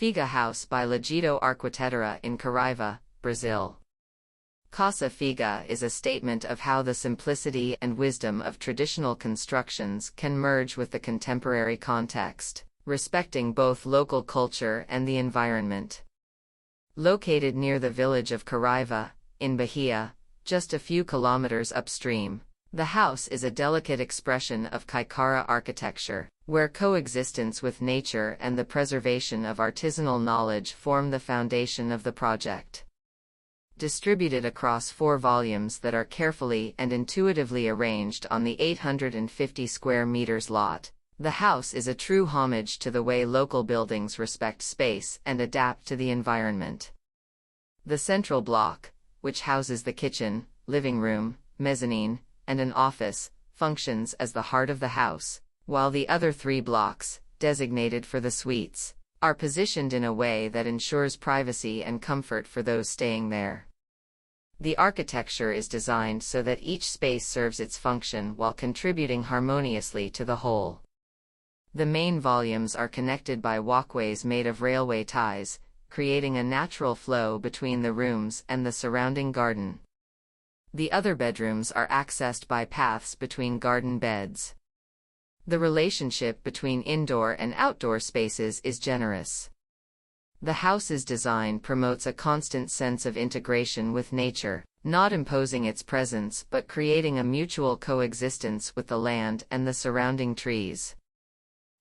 Figa House by Lajedo Arquitetura in Caraíva, Brazil. Casa Figa is a statement of how the simplicity and wisdom of traditional constructions can merge with the contemporary context, respecting both local culture and the environment. Located near the village of Caraíva, in Bahia, just a few kilometers upstream, the house is a delicate expression of caiçara architecture, where coexistence with nature and the preservation of artisanal knowledge form the foundation of the project. Distributed across 4 volumes that are carefully and intuitively arranged on the 850 square meters lot, the house is a true homage to the way local buildings respect space and adapt to the environment. The central block, which houses the kitchen, living room, mezzanine, and an office, functions as the heart of the house, while the other 3 blocks, designated for the suites, are positioned in a way that ensures privacy and comfort for those staying there. The architecture is designed so that each space serves its function while contributing harmoniously to the whole. The main volumes are connected by walkways made of railway ties, creating a natural flow between the rooms and the surrounding garden. The other bedrooms are accessed by paths between garden beds. The relationship between indoor and outdoor spaces is generous. The house's design promotes a constant sense of integration with nature, not imposing its presence but creating a mutual coexistence with the land and the surrounding trees.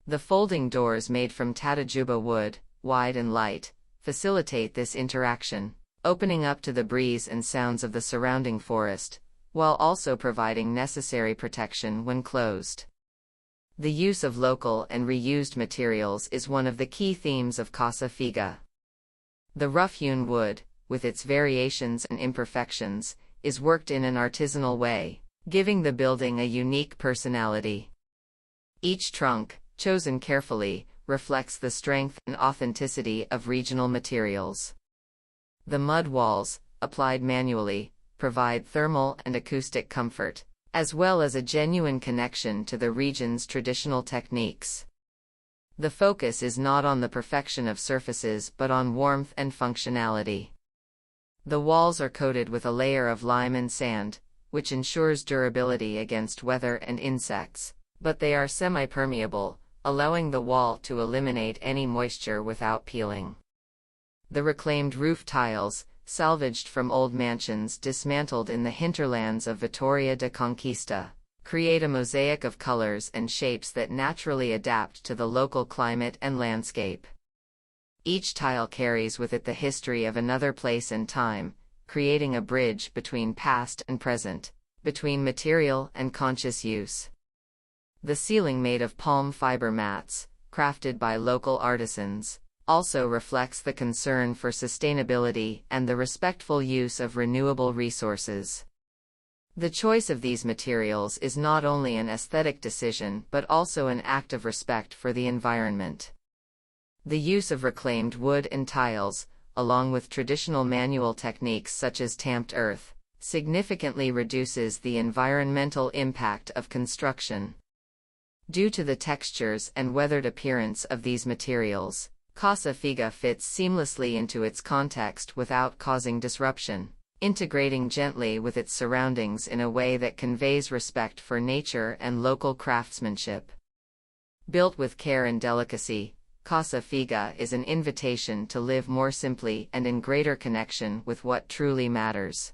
The folding doors made from tatajuba wood, wide and light, facilitate this interaction, opening up to the breeze and sounds of the surrounding forest, while also providing necessary protection when closed. The use of local and reused materials is one of the key themes of Casa Figa. The rough-hewn wood, with its variations and imperfections, is worked in an artisanal way, giving the building a unique personality. Each trunk, chosen carefully, reflects the strength and authenticity of regional materials. The mud walls, applied manually, provide thermal and acoustic comfort, as well as a genuine connection to the region's traditional techniques. The focus is not on the perfection of surfaces but on warmth and functionality. The walls are coated with a layer of lime and sand, which ensures durability against weather and insects, but they are semi-permeable, allowing the wall to eliminate any moisture without peeling. The reclaimed roof tiles, salvaged from old mansions dismantled in the hinterlands of Vitória da Conquista, create a mosaic of colors and shapes that naturally adapt to the local climate and landscape. Each tile carries with it the history of another place and time, creating a bridge between past and present, between material and conscious use. The ceiling, made of palm fiber mats, crafted by local artisans, also reflects the concern for sustainability and the respectful use of renewable resources. The choice of these materials is not only an aesthetic decision but also an act of respect for the environment. The use of reclaimed wood and tiles, along with traditional manual techniques such as tamped earth, significantly reduces the environmental impact of construction. Due to the textures and weathered appearance of these materials, Casa Figa fits seamlessly into its context without causing disruption, integrating gently with its surroundings in a way that conveys respect for nature and local craftsmanship. Built with care and delicacy, Casa Figa is an invitation to live more simply and in greater connection with what truly matters.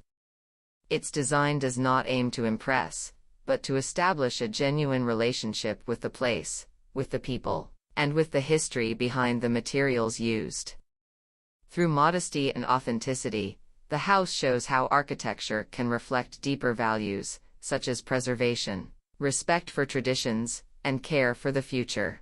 Its design does not aim to impress, but to establish a genuine relationship with the place, with the people, and with the history behind the materials used. Through modesty and authenticity, the house shows how architecture can reflect deeper values, such as preservation, respect for traditions, and care for the future.